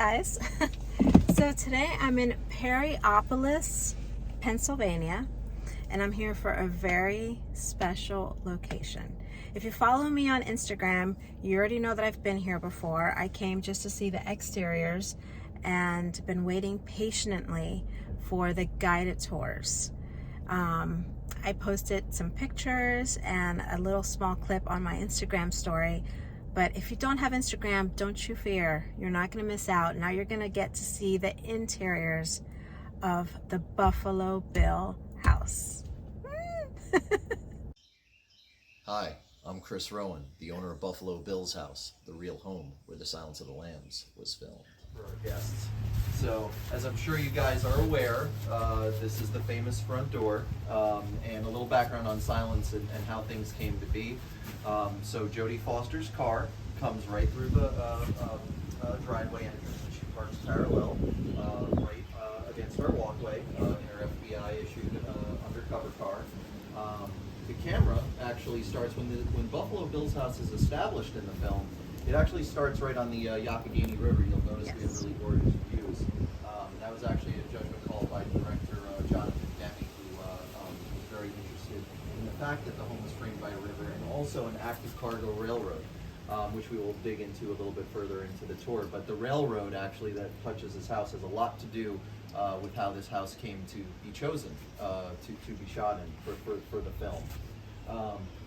guys. So today I'm in Perryopolis, Pennsylvania, and I'm here for a very special location. If you follow me on Instagram, you already know that I've been here before. I came just to see the exteriors and been waiting patiently for the guided tours. I posted some pictures and a little small clip on my Instagram story. But if you don't have Instagram, don't you fear. You're not going to miss out. Now you're going to get to see the interiors of the Buffalo Bill house. Hi, I'm Chris Rowan, the owner of Buffalo Bill's house, the real home where The Silence of the Lambs was filmed. For our guests. So, as I'm sure you guys are aware, this is the famous front door, and a little background on Silence and how things came to be. So Jodie Foster's car comes right through the driveway entrance, and she parks parallel right against our walkway in her FBI-issued undercover car. The camera actually starts when Buffalo Bill's house is established in the film. It actually starts right on the Youghiogheny River. You'll notice we have really gorgeous views. That was actually a judgment call by director Demme, who was very interested in the fact that the home was framed by a river and also an active cargo railroad, which we will dig into a little bit further into the tour. But the railroad actually that touches this house has a lot to do with how this house came to be chosen to be shot in for the film.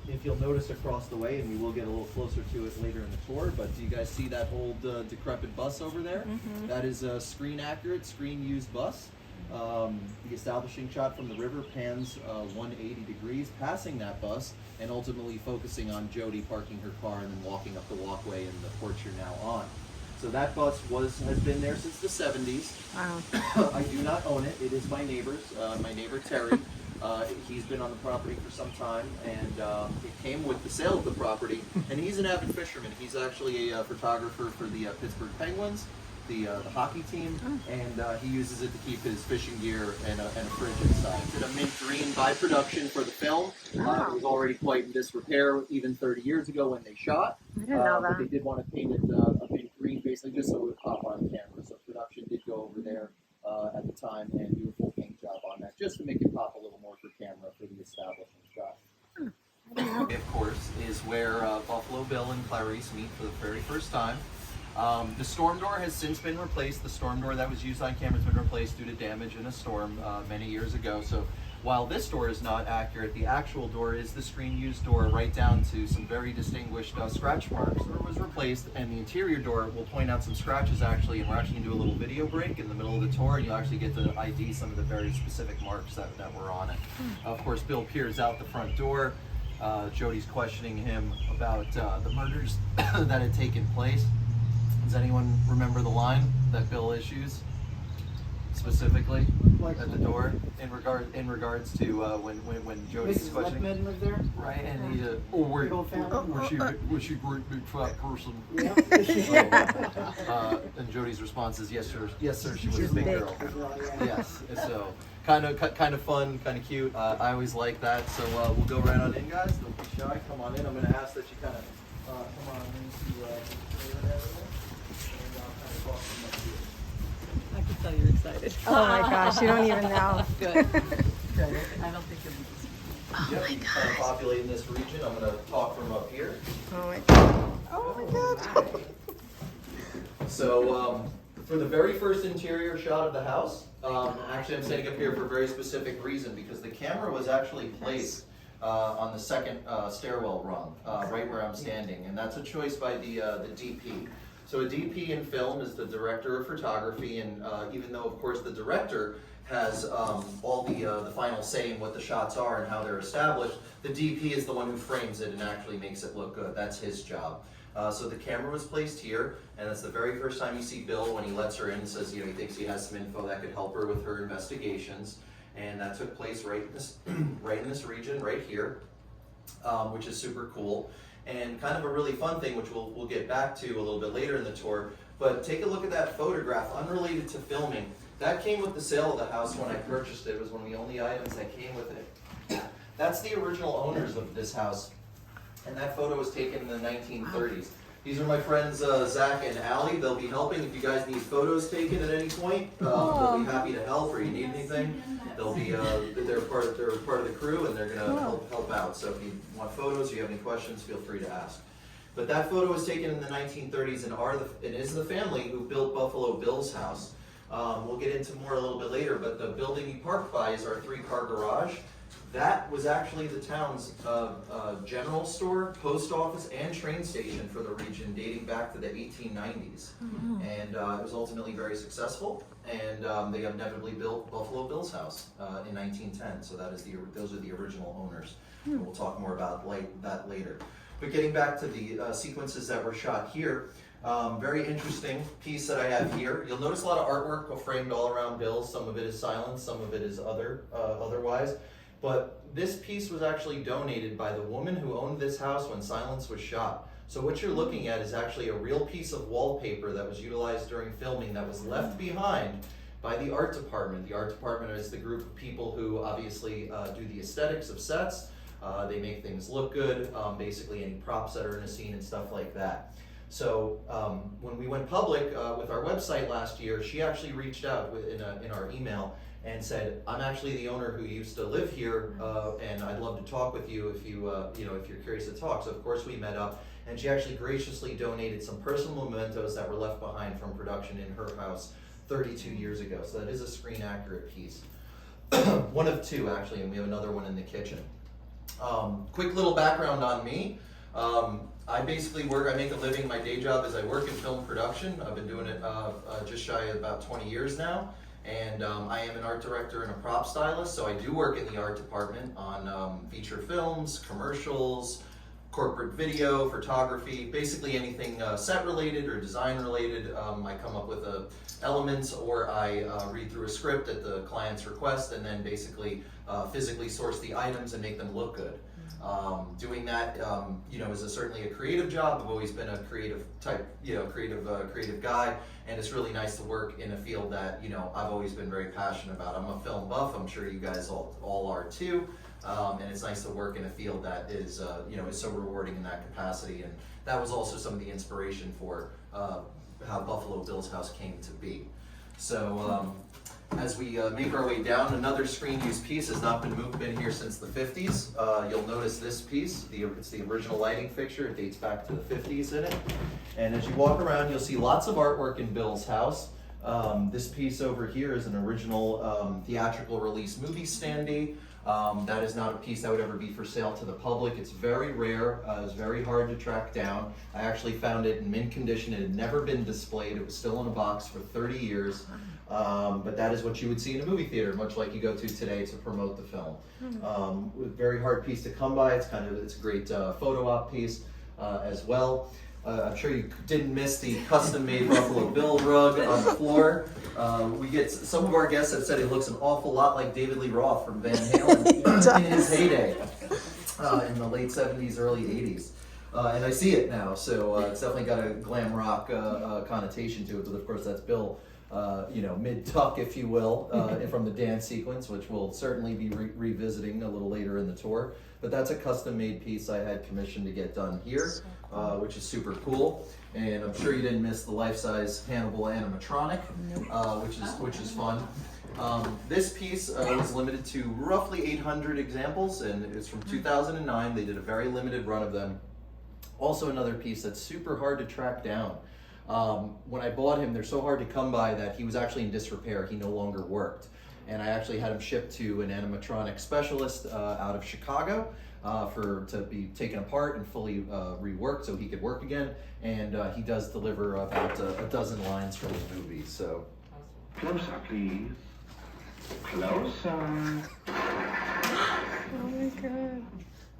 If you'll notice across the way, and we will get a little closer to it later in the tour, but do you guys see that old decrepit bus over there? Mm-hmm. That is a screen accurate, screen used bus. The establishing shot from the river pans 180 degrees, passing that bus, and ultimately focusing on Jodie parking her car and then walking up the walkway and the porch you're now on. So that bus has been there since the 70s. Wow. I do not own it. It is my neighbor's, my neighbor Terry. He's been on the property for some time, and it came with the sale of the property. And he's an avid fisherman. He's actually a photographer for the Pittsburgh Penguins, the hockey team, and he uses it to keep his fishing gear and a fridge inside. Did a mint green by production for the film. It was already quite in disrepair even 30 years ago when they shot. I didn't know that. But they did want to paint it a mint green, basically just so it would pop on camera. So production did go over there at the time and do a full paint job on that, just to make it pop a little more for camera for the establishing shot. Of course, is where Buffalo Bill and Clarice meet for the very first time. The storm door has since been replaced. The storm door that was used on camera has been replaced due to damage in a storm many years ago. So while this door is not accurate, the actual door is the screen-used door, right down to some very distinguished scratch marks. It was replaced, and the interior door will point out some scratches actually, and we're actually going to do a little video break in the middle of the tour, and you'll actually get to ID some of the very specific marks that were on it. Of course, Bill peers out the front door. Jodie's questioning him about the murders that had taken place. Does anyone remember the line that Bill issues specifically at the door in regards to when Jodie's questioning? Mrs. Leckman lived there? Right, and he was she a great big fat person? Yeah. And Jodie's response is yes sir, she was a big girl. Yes, so kind of fun, kind of cute. I always like that. So we'll go right on in, guys. Don't be shy. Come on in. I'm going to ask that you kind of come on into the everything. I can tell you're excited. Oh my gosh, you don't even know. Good. I don't think you'll be Oh yep, my kind of gosh. populating this region. I'm going to talk from up here. Oh my god. Oh my god. So for the very first interior shot of the house, actually I'm standing up here for a very specific reason, because the camera was actually placed on the second stairwell rung, right where I'm standing, and that's a choice by the DP. So a DP in film is the director of photography, and even though, of course, the director has all the final say in what the shots are and how they're established, the DP is the one who frames it and actually makes it look good. That's his job. So the camera was placed here, and that's the very first time you see Bill when he lets her in and says, he thinks he has some info that could help her with her investigations, and that took place right in this region right here, which is super cool. And kind of a really fun thing, which we'll get back to a little bit later in the tour, but take a look at that photograph, unrelated to filming. That came with the sale of the house when I purchased it. It was one of the only items that came with it. That's the original owners of this house, and that photo was taken in the 1930s. These are my friends Zach and Allie. They'll be helping if you guys need photos taken at any point. They'll be happy to help, or you need anything. They'll be they're part of the crew, and they're gonna help out. So if you want photos, or you have any questions, feel free to ask. But that photo was taken in the 1930s, and it is the family who built Buffalo Bill's house. We'll get into more a little bit later, but the building you parked by is our 3-car garage. That was actually the town's general store, post office, and train station for the region, dating back to the 1890s. And it was ultimately very successful, and they inevitably built Buffalo Bill's house in 1910. So those are the original owners. And we'll talk more about that later. But getting back to the sequences that were shot here, very interesting piece that I have here. You'll notice a lot of artwork framed all around Bill's. Some of it is silent, some of it is otherwise. But this piece was actually donated by the woman who owned this house when Silence was shot. So what you're looking at is actually a real piece of wallpaper that was utilized during filming that was left behind by the art department. The art department is the group of people who obviously do the aesthetics of sets. They make things look good, basically any props that are in a scene and stuff like that. So when we went public with our website last year, she actually reached out in our email and said, "I'm actually the owner who used to live here, and I'd love to talk with you if you're curious to talk." So of course we met up, and she actually graciously donated some personal mementos that were left behind from production in her house 32 years ago. So that is a screen accurate piece. One of two actually, and we have another one in the kitchen. Quick little background on me. I basically I make a living, my day job is I work in film production. I've been doing it just shy of about 20 years now. And I am an art director and a prop stylist, so I do work in the art department on feature films, commercials, corporate video, photography, basically anything set related or design related. I come up with elements, or I read through a script at the client's request, and then basically physically source the items and make them look good. Doing that, is certainly a creative job. I've always been a creative type, creative guy, and it's really nice to work in a field that, I've always been very passionate about. I'm a film buff. I'm sure you guys all are too. And it's nice to work in a field that is so rewarding in that capacity. And that was also some of the inspiration for how Buffalo Bill's house came to be. So as we make our way down, another screen use piece has not been here since the 50s. You'll notice this piece, it's the original lighting fixture. It dates back to the 50s in it. And as you walk around, you'll see lots of artwork in Bill's house. This piece over here is an original theatrical release movie standee. That is not a piece that would ever be for sale to the public. It's very rare. It's very hard to track down. I actually found it in mint condition. It had never been displayed. It was still in a box for 30 years. But that is what you would see in a movie theater, much like you go to today to promote the film. Very hard piece to come by. It's a great photo op piece as well. I'm sure you didn't miss the custom-made Buffalo Bill rug on the floor. We get some of our guests have said it looks an awful lot like David Lee Roth from Van Halen in his heyday in the late 70s, early 80s. And I see it now, so it's definitely got a glam rock connotation to it. But of course, that's Bill, mid-tuck, if you will, from the dance sequence, which we'll certainly be revisiting a little later in the tour. But that's a custom-made piece I had commissioned to get done here, which is super cool. And I'm sure you didn't miss the life-size Hannibal animatronic, which is fun. This piece was limited to roughly 800 examples, and it's from 2009. They did a very limited run of them. Also another piece that's super hard to track down. When I bought him, they're so hard to come by that he was actually in disrepair. He no longer worked. And I actually had him shipped to an animatronic specialist out of Chicago to be taken apart and fully reworked so he could work again. And he does deliver about a dozen lines from the movie. So closer, please. Closer. Oh my God.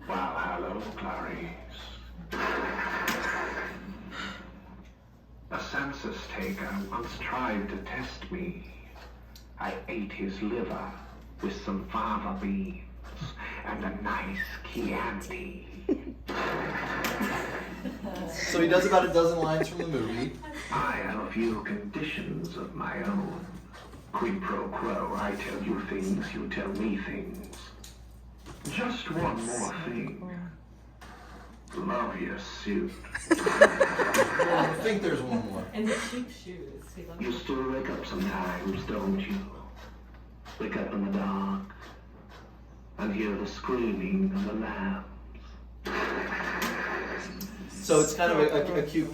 Well, hello, Clarice. A census taker once tried to test me. I ate his liver with some fava beans and a nice Chianti. So he does about a dozen lines from the movie. I have a few conditions of my own. Quid pro quo, I tell you things, you tell me things. Just one more thing. Love your suit. I think there's one more. And the cheap shoes. He loves You still wake up sometimes, don't you? Wake up in the dark and hear the screaming of the lambs. So it's kind of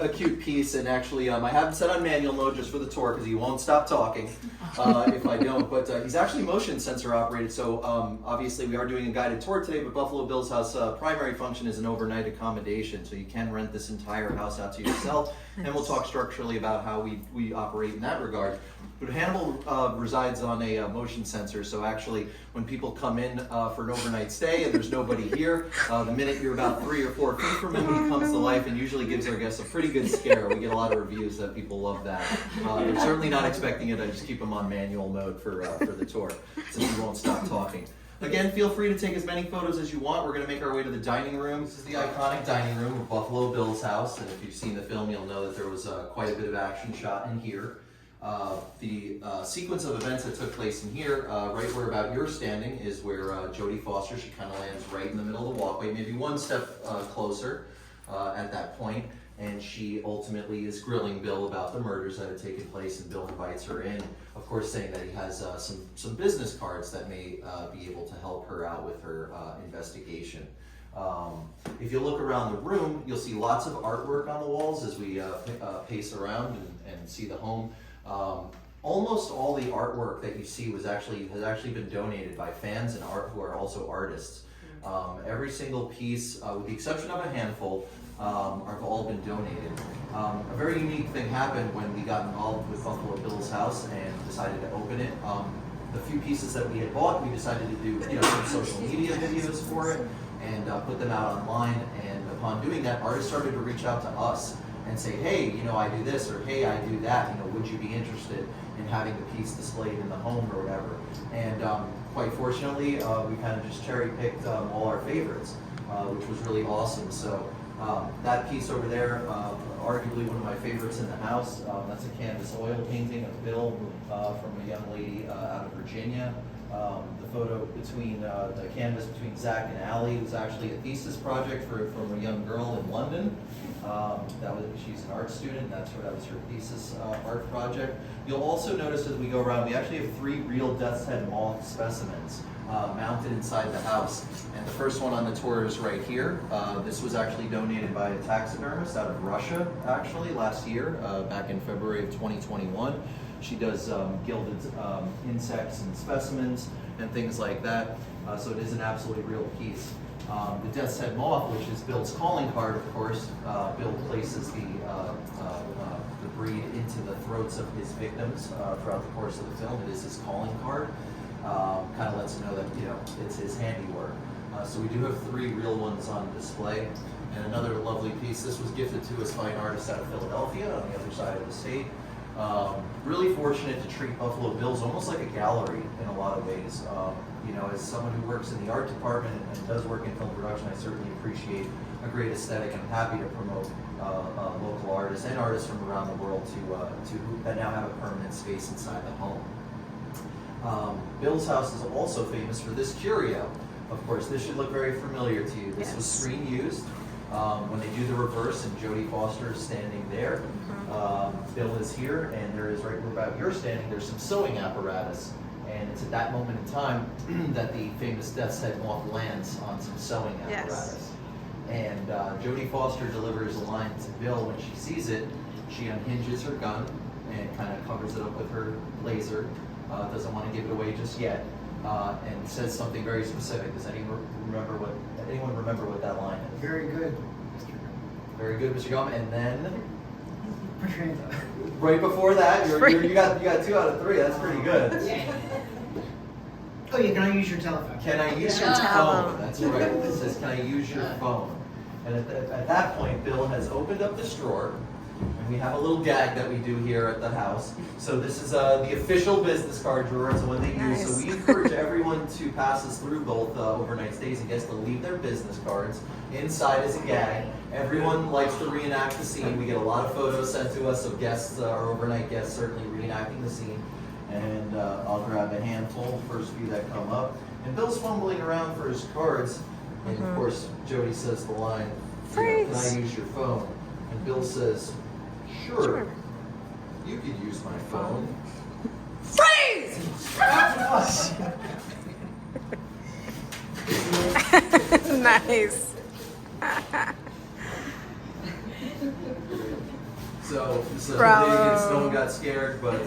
a cute piece, and actually I have him set on manual mode just for the tour because he won't stop talking if I don't. But he's actually motion sensor operated, so obviously we are doing a guided tour today, but Buffalo Bill's house primary function is an overnight accommodation, so you can rent this entire house out to yourself, and we'll talk structurally about how we operate in that regard. But Hannibal resides on a motion sensor, so actually when people come in for an overnight stay and there's nobody here, the minute you're about 3 or 4 feet from him, he comes to life and usually gives our guests a pretty good scare. We get a lot of reviews that people love that. They're certainly not expecting it. I just keep them on manual mode for the tour, since we won't stop talking. Again, feel free to take as many photos as you want. We're going to make our way to the dining room. This is the iconic dining room of Buffalo Bill's house, and if you've seen the film, you'll know that there was quite a bit of action shot in here. The sequence of events that took place in here, right where about you're standing, is where Jodie Foster, she kind of lands right in the middle of the walkway, maybe one step closer at that point, and she ultimately is grilling Bill about the murders that had taken place, and Bill invites her in, of course saying that he has some business cards that may be able to help her out with her investigation. If you look around the room, you'll see lots of artwork on the walls as we pace around and see the home. Almost all the artwork that you see has actually been donated by fans and who are also artists. Every single piece, with the exception of a handful, have all been donated. A very unique thing happened when we got involved with Buffalo Bill's house and decided to open it. The few pieces that we had bought, we decided to do some social media videos for it and put them out online. And upon doing that, artists started to reach out to us and say, hey, I do this, or hey, I do that, would you be interested in having the piece displayed in the home or whatever? And quite fortunately, we kind of just cherry picked all our favorites, which was really awesome. So that piece over there, arguably one of my favorites in the house, that's a canvas oil painting of Bill from a young lady out of Virginia. The photo between the canvas between Zach and Allie was actually a thesis project from a young girl in London. She's an art student. That was her thesis art project. You'll also notice as we go around, we actually have 3 real death's head moth specimens mounted inside the house. And the first one on the tour is right here. This was actually donated by a taxidermist out of Russia, actually, last year, back in February of 2021. She does gilded insects and specimens and things like that. So it is an absolutely real piece. The death's head moth, which is Bill's calling card, of course. Bill places the breed into the throats of his victims throughout the course of the film. It is his calling card. Kind of lets you know that it's his handiwork. So we do have 3 real ones on display. And another lovely piece. This was gifted to us by an artist out of Philadelphia on the other side of the state. Really fortunate to treat Buffalo Bill's almost like a gallery in a lot of ways. As someone who works in the art department and does work in film production, I certainly appreciate a great aesthetic, and I'm happy to promote local artists and artists from around the world that now have a permanent space inside the home. Bill's house is also famous for this curio. Of course, this should look very familiar to you. This was screen used. When they do the reverse and Jodie Foster is standing there, Bill is here, and there is right where about you're standing, there's some sewing apparatus. And it's at that moment in time that the famous death's head moth lands on some sewing apparatus. And Jodie Foster delivers a line to Bill when she sees it. She unhinges her gun and kind of covers it up with her laser. Doesn't want to give it away just yet. And says something very specific. Does anyone remember what that line is? Very good, Mr. Gum. Very good, Mr. Gum. And then right before that, you got 2 out of 3. That's pretty good. Oh yeah, can I use your telephone? Can I use your phone? That's right. It says, can I use your phone? And at that point, Bill has opened up this drawer, and we have a little gag that we do here at the house. So this is the official business card drawer. It's the one they use. So we encourage everyone to pass us through both overnight stays and guests to leave their business cards. Inside is a gag. Everyone likes to reenact the scene. We get a lot of photos sent to us of guests, our overnight guests, certainly reenacting the scene. And I'll grab a handful, first few that come up. And Bill's fumbling around for his cards. And of course, Jodie says the line, Can I Freeze. use your phone? And Bill says, sure. You could use my phone. Freeze! Nice. So Bravo. no one got scared, but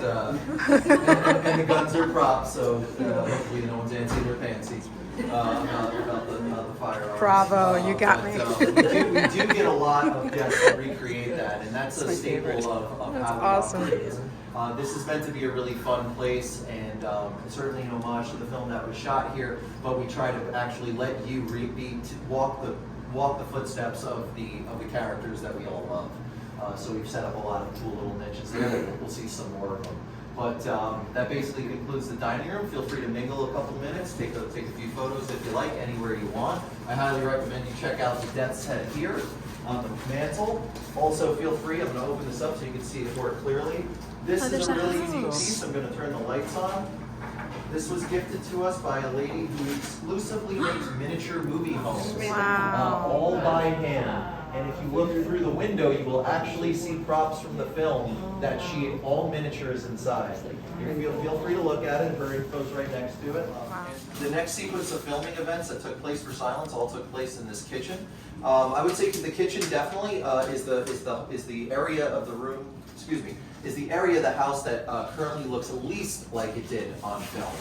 and the guns are props, so hopefully no one's antsy their pantsies about the firearms. Bravo, you got me. We do get a lot of guests to recreate that, and that's a staple of That's how we awesome. operate. This is meant to be a really fun place, and certainly an homage to the film that was shot here. But we try to actually let you walk the footsteps of the characters that we all love. So we've set up a lot of cool little niches there. We'll see some more of them. But that basically concludes the dining room. Feel free to mingle a couple minutes, take a few photos if you like, anywhere you want. I highly recommend you check out the Death's Head here on the mantle. Also feel free, I'm going to open this up so you can see it more clearly. This is a really easy piece. I'm going to turn the lights on. This was gifted to us by a lady who exclusively makes miniature movie homes. Wow. All by hand. And if you look through the window, you will actually see props from the film that she all miniatures inside. You feel free to look at it. Her info's right next to it. The next sequence of filming events that took place for Silence all took place in this kitchen. I would say the kitchen definitely is the area of the room. Excuse me. Is the area of the house that currently looks least like it did on film.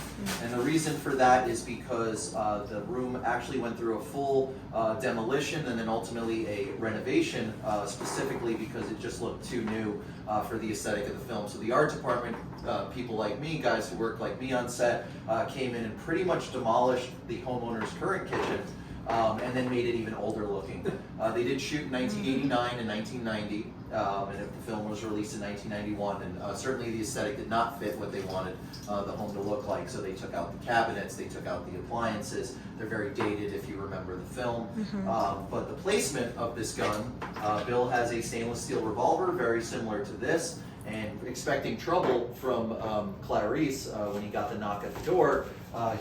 And the reason for that is because the room actually went through a full demolition and then ultimately a renovation, specifically because it just looked too new for the aesthetic of the film. So the art department, people like me, guys who work like me on set, came in and pretty much demolished the homeowner's current kitchen and then made it even older looking. They did shoot in 1989 and 1990. And the film was released in 1991, and certainly the aesthetic did not fit what they wanted the home to look like. So they took out the cabinets, they took out the appliances. They're very dated if you remember the film. But the placement of this gun, Bill has a stainless steel revolver, very similar to this. And expecting trouble from Clarice when he got the knock at the door,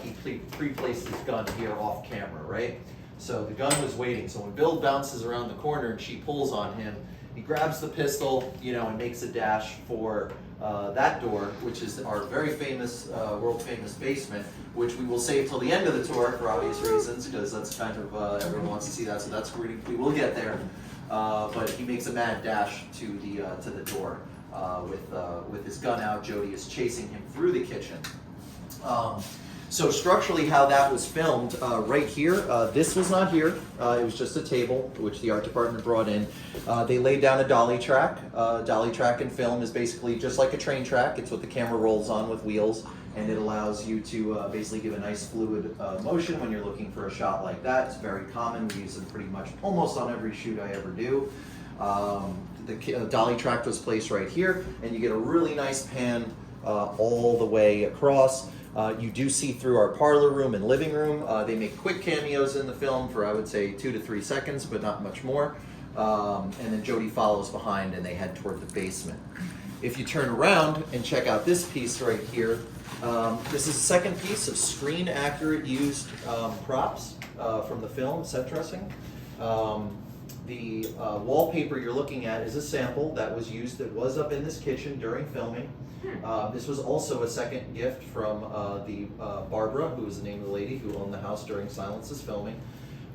he pre-placed his gun here off camera, right? So the gun was waiting. So when Bill bounces around the corner and she pulls on him, he grabs the pistol, and makes a dash for that door, which is our very famous, world-famous basement, which we will save till the end of the tour for obvious reasons, because that's kind of, everyone wants to see that, so that's where we will get there. But he makes a mad dash to the door with his gun out. Jodie is chasing him through the kitchen. So structurally how that was filmed, right here, this was not here, it was just a table which the art department brought in. They laid down a dolly track. Dolly track in film is basically just like a train track. It's what the camera rolls on with wheels, and it allows you to basically give a nice fluid motion when you're looking for a shot like that. It's very common. We use them pretty much almost on every shoot I ever do. The dolly track was placed right here, and you get a really nice pan all the way across. You do see through our parlor room and living room. They make quick cameos in the film for, I would say, 2 to 3 seconds, but not much more. And then Jodie follows behind and they head toward the basement. If you turn around and check out this piece right here, this is the second piece of screen accurate used props from the film, set dressing. The wallpaper you're looking at is a sample that was used, that was up in this kitchen during filming. This was also a second gift from Barbara, who was the name of the lady who owned the house during Silence's filming.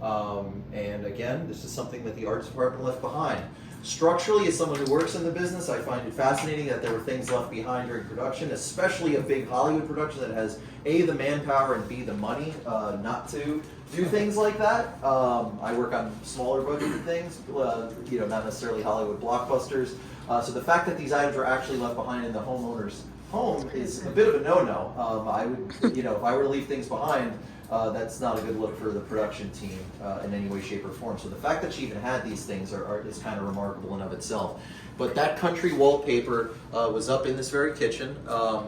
And again, this is something that the arts department left behind. Structurally, as someone who works in the business, I find it fascinating that there were things left behind during production, especially a big Hollywood production that has A, the manpower, and B, the money not to do things like that. I work on smaller budgeted things, not necessarily Hollywood blockbusters. So the fact that these items were actually left behind in the homeowner's home is a bit of a no-no. I would, if I were to leave things behind, that's not a good look for the production team in any way, shape, or form. So the fact that she even had these things is kind of remarkable in of itself. But that country wallpaper was up in this very kitchen,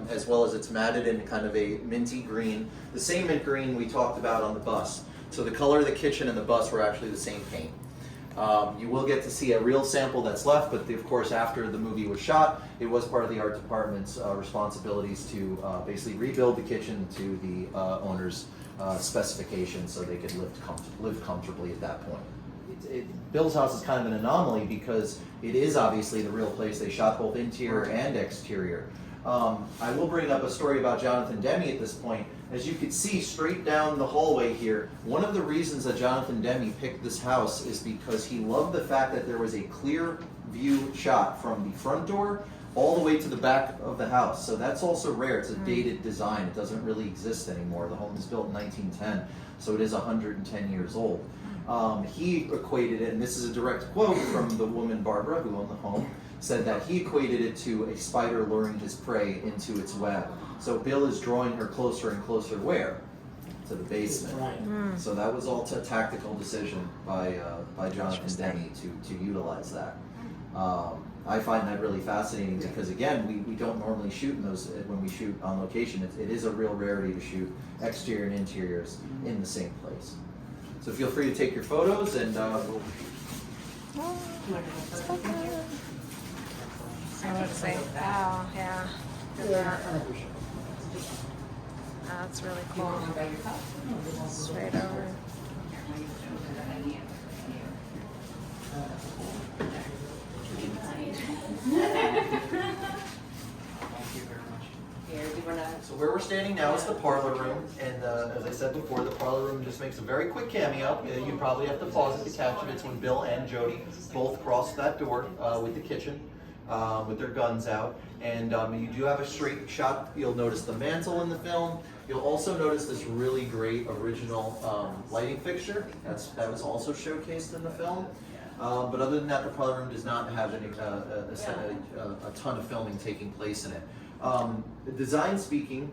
as well as it's matted in kind of a minty green, the same mint green we talked about on the bus. So the color of the kitchen and the bus were actually the same paint. You will get to see a real sample that's left, but of course after the movie was shot, it was part of the art department's responsibilities to basically rebuild the kitchen to the owner's specifications so they could live comfortably at that point. Bill's house is kind of an anomaly because it is obviously the real place. They shot both interior and exterior. I will bring up a story about Jonathan Demme at this point. As you can see straight down the hallway here, one of the reasons that Jonathan Demme picked this house is because he loved the fact that there was a clear view shot from the front door all the way to the back of the house. So that's also rare. It's a dated design. It doesn't really exist anymore. The home was built in 1910, so it is 110 years old. He equated it, and this is a direct quote from the woman Barbara who owned the home, said that he equated it to a spider luring his prey into its web. So Bill is drawing her closer and closer where? To the basement. So that was all a tactical decision by Jonathan Demme to utilize that. I find that really fascinating because again, we don't normally shoot in those, when we shoot on location, it is a real rarity to shoot exterior and interiors in the same place. So feel free to take your photos and we'll... I would say, wow, yeah. That's really cool. Straight over. So where we're standing now is the parlor room, and as I said before, the parlor room just makes a very quick cameo. You probably have to pause it to catch it. It's when Bill and Jodie both cross that door with the kitchen, with their guns out. And you do have a straight shot. You'll notice the mantle in the film. You'll also notice this really great original lighting fixture. That was also showcased in the film. But other than that, the parlor room does not have any, a ton of filming taking place in it. Design speaking,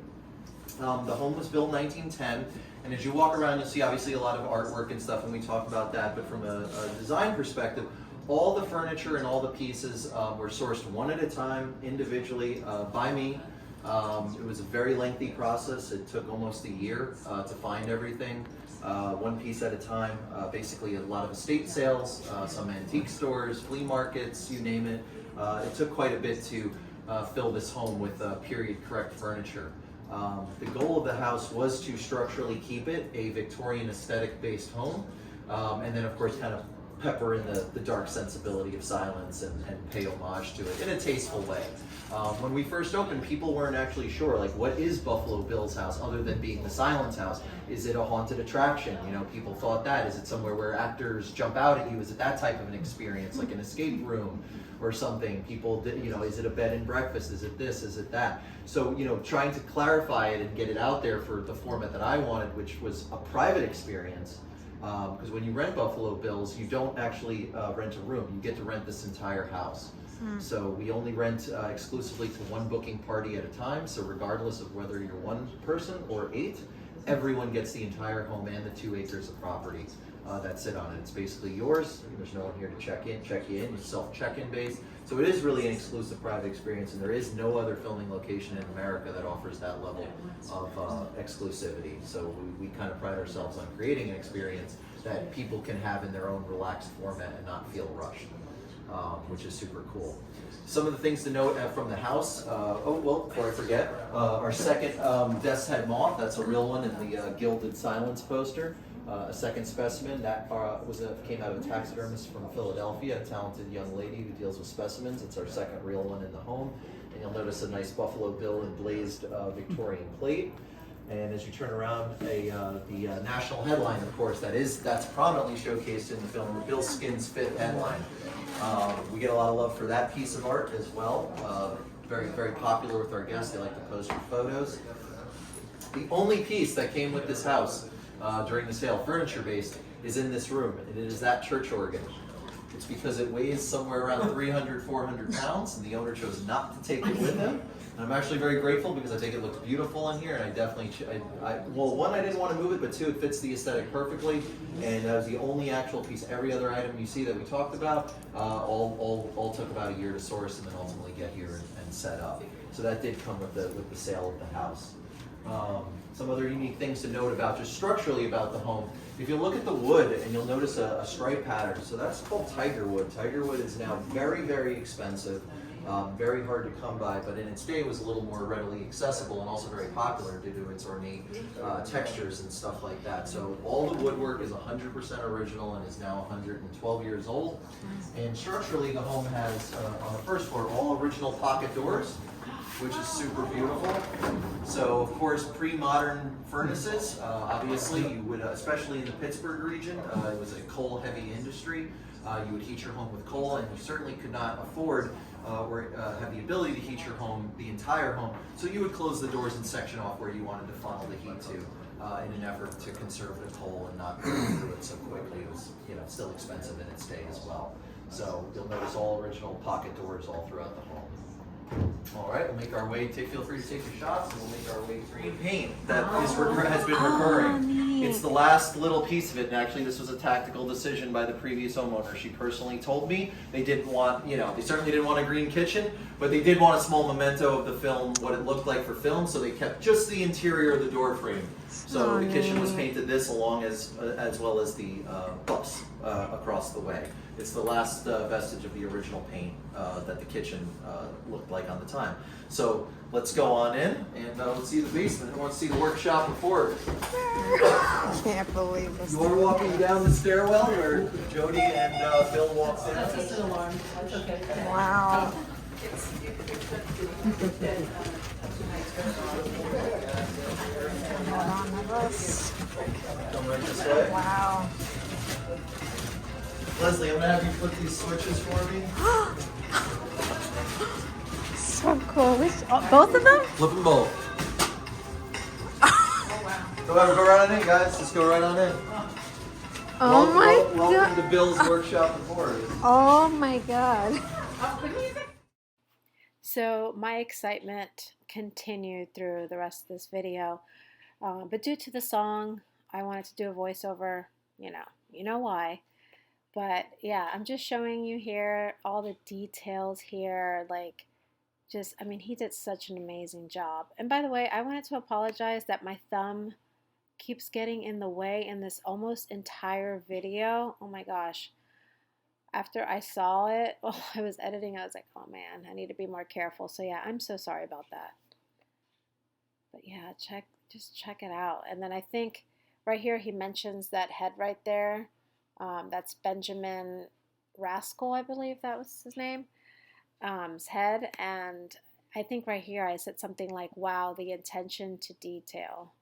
the home was built in 1910, and as you walk around, you'll see obviously a lot of artwork and stuff, and we talk about that, but from a design perspective, all the furniture and all the pieces were sourced one at a time, individually, by me. It was a very lengthy process. It took almost a year to find everything, one piece at a time. Basically a lot of estate sales, some antique stores, flea markets, you name it. It took quite a bit to fill this home with period correct furniture. The goal of the house was to structurally keep it a Victorian aesthetic based home, and then of course kind of pepper in the dark sensibility of silence and pay homage to it in a tasteful way. When we first opened, people weren't actually sure, like, what is Buffalo Bill's house other than being the Silence House? Is it a haunted attraction? You know, people thought that. Is it somewhere where actors jump out at you? Is it that type of an experience, like an escape room or something? People, you know, is it a bed and breakfast? Is it this? Is it that? So, you know, trying to clarify it and get it out there for the format that I wanted, which was a private experience. Because when you rent Buffalo Bills, you don't actually rent a room. You get to rent this entire house. So we only rent exclusively to one booking party at a time. So regardless of whether you're one person or 8, everyone gets the entire home and the 2 acres of property that sit on it. It's basically yours. There's no one here to check you in. It's self-check-in based. So it is really an exclusive private experience, and there is no other filming location in America that offers that level of exclusivity. So we kind of pride ourselves on creating an experience that people can have in their own relaxed format and not feel rushed, which is super cool. Some of the things to note from the house, before I forget, our second Death's Head moth, that's a real one in the Gilded Silence poster. A second specimen that came out of a taxidermist from Philadelphia, a talented young lady who deals with specimens. It's our second real one in the home. And you'll notice a nice Buffalo Bill emblazed Victorian plate. And as you turn around, the national headline, of course, that's prominently showcased in the film, the Bill Skins Fit headline. We get a lot of love for that piece of art as well. Very, very popular with our guests. They like to post your photos. The only piece that came with this house during the sale, furniture-based, is in this room, and it is that church organ. It's because it weighs somewhere around 300, 400 pounds, and the owner chose not to take it with him. And I'm actually very grateful because I think it looks beautiful in here, and I definitely, well, one, I didn't want to move it, but 2, it fits the aesthetic perfectly, and that was the only actual piece. Every other item you see that we talked about, all took about a year to source and then ultimately get here and set up. So that did come with the sale of the house. Some other unique things to note about, just structurally about the home. If you look at the wood, and you'll notice a stripe pattern, so that's called tiger wood. Tiger wood is now very, very expensive. Very hard to come by, but in its day was a little more readily accessible and also very popular due to its ornate textures and stuff like that. So all the woodwork is 100% original and is now 112 years old. And structurally, the home has, on the first floor, all original pocket doors, which is super beautiful. So of course, pre-modern furnaces, obviously you would, especially in the Pittsburgh region, it was a coal-heavy industry. You would heat your home with coal, and you certainly could not afford or have the ability to heat your home, the entire home. So you would close the doors and section off where you wanted to funnel the heat to in an effort to conserve the coal and not burn through it so quickly. It was, still expensive in its day as well. So you'll notice all original pocket doors all throughout the home. All right, we'll make our way. Feel free to take your shots, and we'll make our way green paint that has been recurring. Neat. It's the last little piece of it, and actually, this was a tactical decision by the previous homeowner. She personally told me they didn't want, they certainly didn't want a green kitchen, but they did want a small memento of the film, what it looked like for film. So they kept just the interior of the door frame. So the kitchen was painted this, along as well as the bus across the way. It's the last vestige of the original paint that the kitchen looked like on the time. So let's go on in and let's see the basement. Who wants to see the workshop before? I can't believe this. You're walking down the stairwell where Jodie and Bill walks in. That's just an alarm. That's okay. Wow. Hold on to this. Come right this way. Wow. Leslie, I'm gonna have you flip these switches for me. So cool. Both of them? Flip them both. Go right on in, guys. Just go right on in. Oh my Welcome god. to Bill's workshop and board. Oh my god. So my excitement continued through the rest of this video. But due to the song, I wanted to do a voiceover. You know why. But yeah, I'm just showing you here all the details here. He did such an amazing job. And by the way, I wanted to apologize that my thumb keeps getting in the way in this almost entire video. Oh my gosh. After I saw it, while I was editing, I was like, oh man, I need to be more careful. So yeah, I'm so sorry about that. But yeah, just check it out. And then I think right here he mentions that head right there. That's Benjamin Rascal, I believe that was his name, his head. And I think right here I said something like, wow, the attention to detail.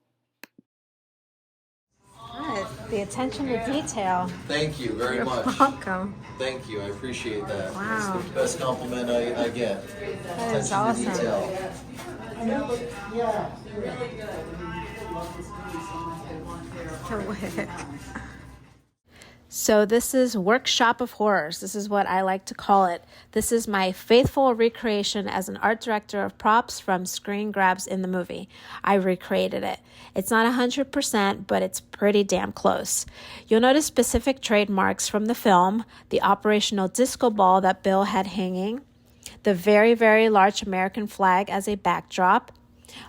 The attention to detail. Thank you very much. You're welcome. Thank you. I appreciate that. Wow. It's the best compliment I get. That is Attention to awesome. detail. Yeah. So this is Workshop of Horrors. This is what I like to call it. This is my faithful recreation as an art director of props from screen grabs in the movie. I recreated it. It's not 100%, but it's pretty damn close. You'll notice specific trademarks from the film, the operational disco ball that Bill had hanging, the very, very large American flag as a backdrop.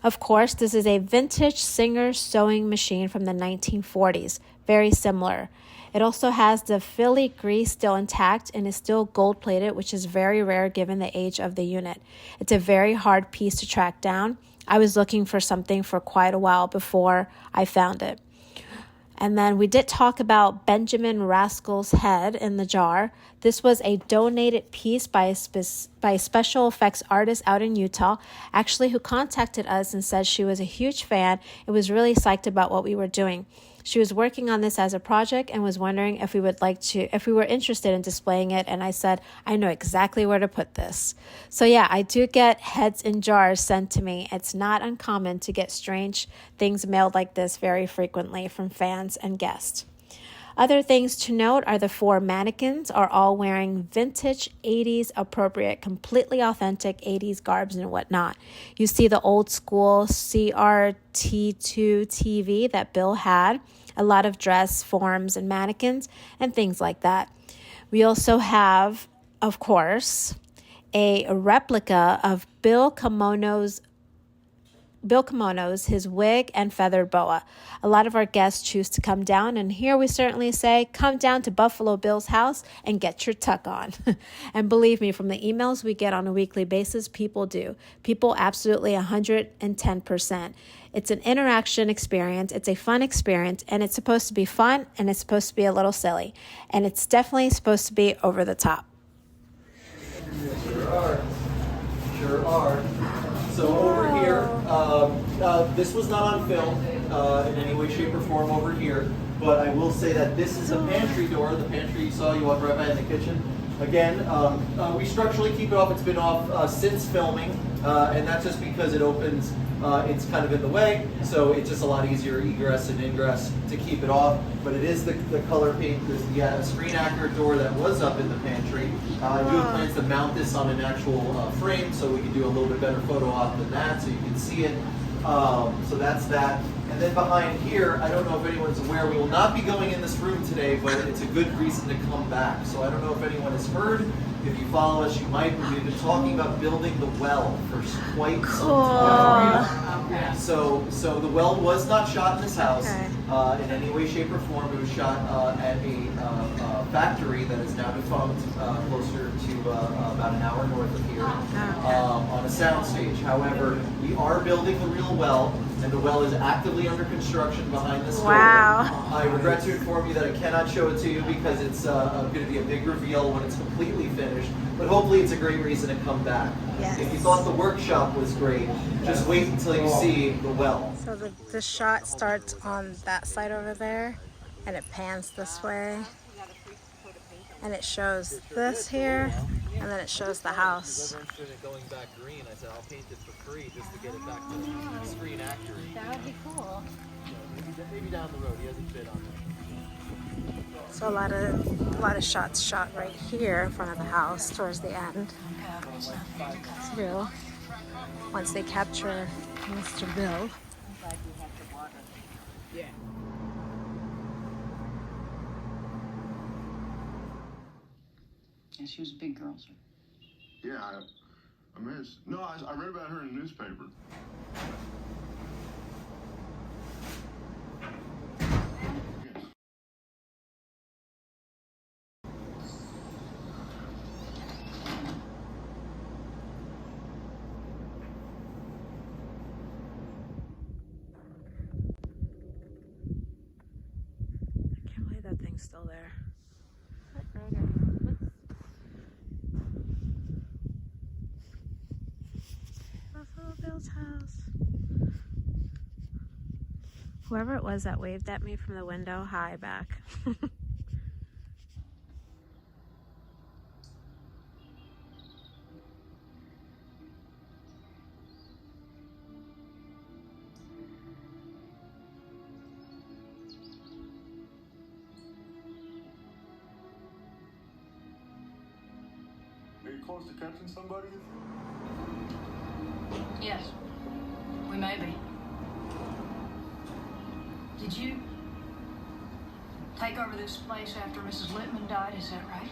Of course, this is a vintage Singer sewing machine from the 1940s, very similar. It also has the filigree still intact and is still gold-plated, which is very rare given the age of the unit. It's a very hard piece to track down. I was looking for something for quite a while before I found it. And then we did talk about Benjamin Rascal's head in the jar. This was a donated piece by a special effects artist out in Utah, actually, who contacted us and said she was a huge fan and was really psyched about what we were doing. She was working on this as a project and was wondering if we were interested in displaying it. And I said, I know exactly where to put this. So yeah, I do get heads in jars sent to me. It's not uncommon to get strange things mailed like this very frequently from fans and guests. Other things to note are the 4 mannequins are all wearing vintage 80s appropriate, completely authentic 80s garbs and whatnot. You see the old school CRT2 TV that Bill had, a lot of dress forms and mannequins and things like that. We also have, of course, a replica of Bill Kimono's Bill kimonos, his wig, and feathered boa. A lot of our guests choose to come down, and here we certainly say, come down to Buffalo Bill's house and get your tuck on. And believe me, from the emails we get on a weekly basis, people do. People absolutely 110%. It's an interaction experience, it's a fun experience, and it's supposed to be fun, and it's supposed to be a little silly. And it's definitely supposed to be over the top. Sure are. Sure are. So over here, this was not on film in any way, shape, or form over here, but I will say that this is the pantry door. The pantry you saw, you walk right by in the kitchen. Again, we structurally keep it off. It's been off since filming, and that's just because it opens, it's kind of in the way, so it's just a lot easier egress and ingress to keep it off. But it is the color paint. There's the screen accurate door that was up in the pantry. I do have plans to mount this on an actual frame, so we can do a little bit better photo op than that, so you can see it. So that's that. And then behind here, I don't know if anyone's aware, we will not be going in this room today, but it's a good reason to come back. So I don't know if anyone has heard. If you follow us, you might. We've been talking about building the well for quite some time. So the well was not shot in this house in any way, shape, or form. It was shot at a factory that is now defunct, closer to about an hour north of here, on a soundstage. However, we are building the real well, and the well is actively under construction behind this door. I regret to inform you that I cannot show it to you because it's going to be a big reveal when it's completely finished, but hopefully it's a great reason to come back. Yes. If you thought the workshop was great, just wait until you see the well. So the shot starts on that side over there, and it pans this way, and it shows this here, and then it shows the house. Going back green, I said I'll paint it for free just to get it back to screen accurate. That would be cool. Maybe down the road. He hasn't bid on it. So a lot of shots shot right here in front of the house towards the end. It's real. Once they capture Mr. Bill. Yeah, she was a big girl, sir. Yeah, I mean, I read about her in the newspaper. I can't believe that thing's still there. Buffalo Bill's house. Whoever it was that waved at me from the window, hi back. Are you close to catching somebody? Yes, we may be. Did you take over this place after Mrs. Littman died, is that right?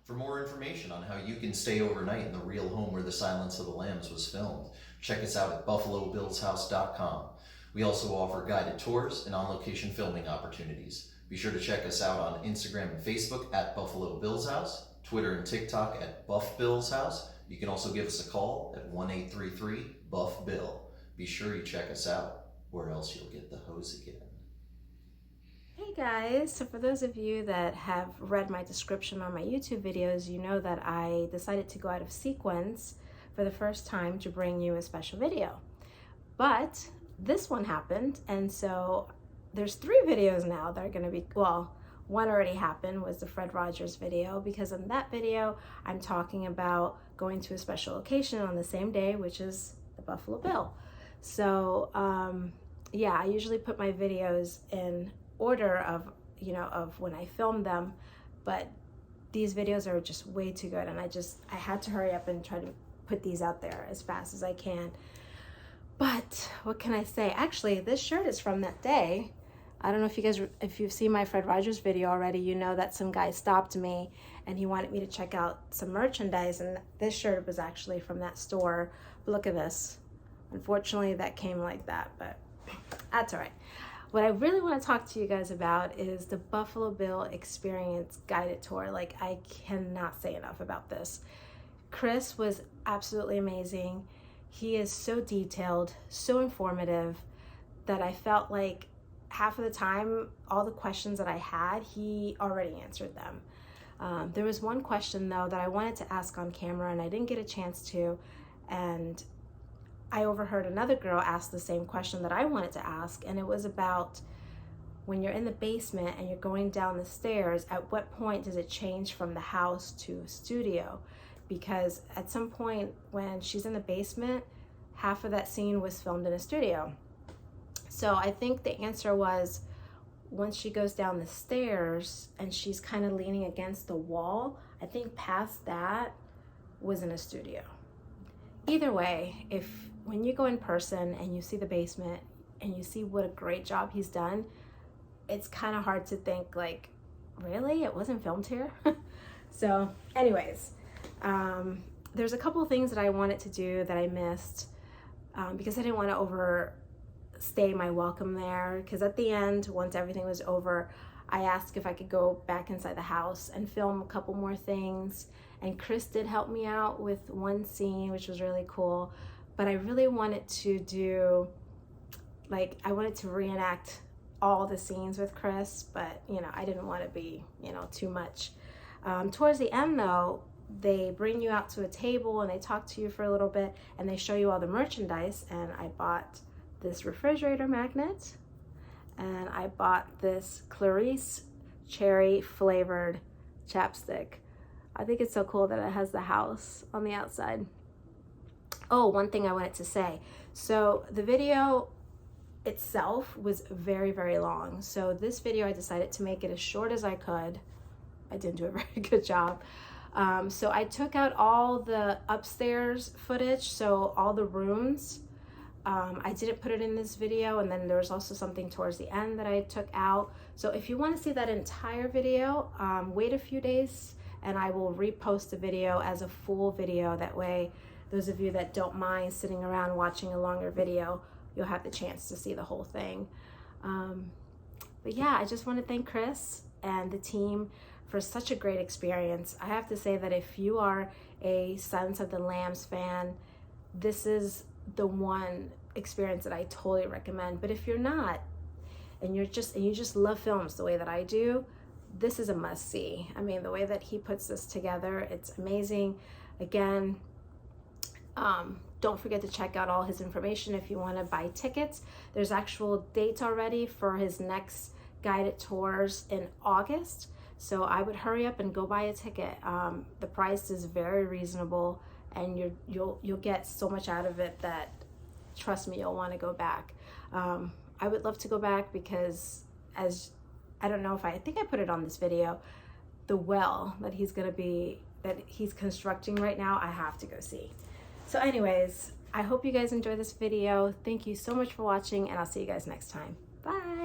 For more information on how you can stay overnight in the real home where The Silence of the Lambs was filmed, check us out at buffalobillshouse.com. We also offer guided tours and on-location filming opportunities. Be sure to check us out on Instagram and Facebook at Buffalo Bill's House, Twitter and TikTok at Buff Bill's House. You can also give us a call at 1-833-BUFF-BILL. Be sure you check us out, or else you'll get the hose again. Hey guys, so for those of you that have read my description on my YouTube videos, you know that I decided to go out of sequence for the first time to bring you a special video. But this one happened, and so there's 3 videos now that are going to be, well, one already happened, was the Fred Rogers video, because in that video I'm talking about going to a special location on the same day, which is the Buffalo Bill. So yeah, I usually put my videos in order of, you know, of when I filmed them, but these videos are just way too good, and I had to hurry up and try to put these out there as fast as I can. But what can I say? Actually, this shirt is from that day. I don't know if you've seen my Fred Rogers video already, you know that some guy stopped me and he wanted me to check out some merchandise, and this shirt was actually from that store. But look at this. Unfortunately, that came like that, but that's all right. What I really want to talk to you guys about is the Buffalo Bill Experience guided tour. Like, I cannot say enough about this. Chris was absolutely amazing. He is so detailed, so informative, that I felt like half of the time, all the questions that I had, he already answered them. There was one question though that I wanted to ask on camera and I didn't get a chance to, and I overheard another girl ask the same question that I wanted to ask, and it was about when you're in the basement and you're going down the stairs, at what point does it change from the house to studio? Because at some point when she's in the basement, half of that scene was filmed in a studio. So I think the answer was once she goes down the stairs and she's kind of leaning against the wall, I think past that was in a studio. Either way, when you go in person and you see the basement and you see what a great job he's done, it's kind of hard to think like, really? It wasn't filmed here? So anyways, there's a couple of things that I wanted to do that I missed because I didn't want to overstay my welcome there, because at the end, once everything was over, I asked if I could go back inside the house and film a couple more things, and Chris did help me out with one scene, which was really cool. But I really wanted to do, like, I wanted to reenact all the scenes with Chris, but you know, I didn't want to be, you know, too much. Towards the end though, they bring you out to a table and they talk to you for a little bit and they show you all the merchandise, and I bought this refrigerator magnet and I bought this Clarice cherry flavored chapstick. I think it's so cool that it has the house on the outside. Oh, one thing I wanted to say. So the video itself was very, very long. So this video, I decided to make it as short as I could. I didn't do a very good job. So I took out all the upstairs footage, so all the rooms. I didn't put it in this video, and then there was also something towards the end that I took out. So if you want to see that entire video, wait a few days and I will repost the video as a full video. That way, those of you that don't mind sitting around watching a longer video, you'll have the chance to see the whole thing. But yeah, I just want to thank Chris and the team for such a great experience. I have to say that if you are a Silence of the Lambs fan, this is the one experience that I totally recommend. But if you're not, and you just love films the way that I do, this is a must-see. I mean, the way that he puts this together, it's amazing. Again, don't forget to check out all his information if you want to buy tickets. There's actual dates already for his next guided tours in August. So I would hurry up and go buy a ticket. The price is very reasonable, and you'll get so much out of it that, trust me, you'll want to go back. I would love to go back because, as I don't know if I think I put it on this video, the well that he's constructing right now, I have to go see. So anyways, I hope you guys enjoy this video. Thank you so much for watching, and I'll see you guys next time. Bye.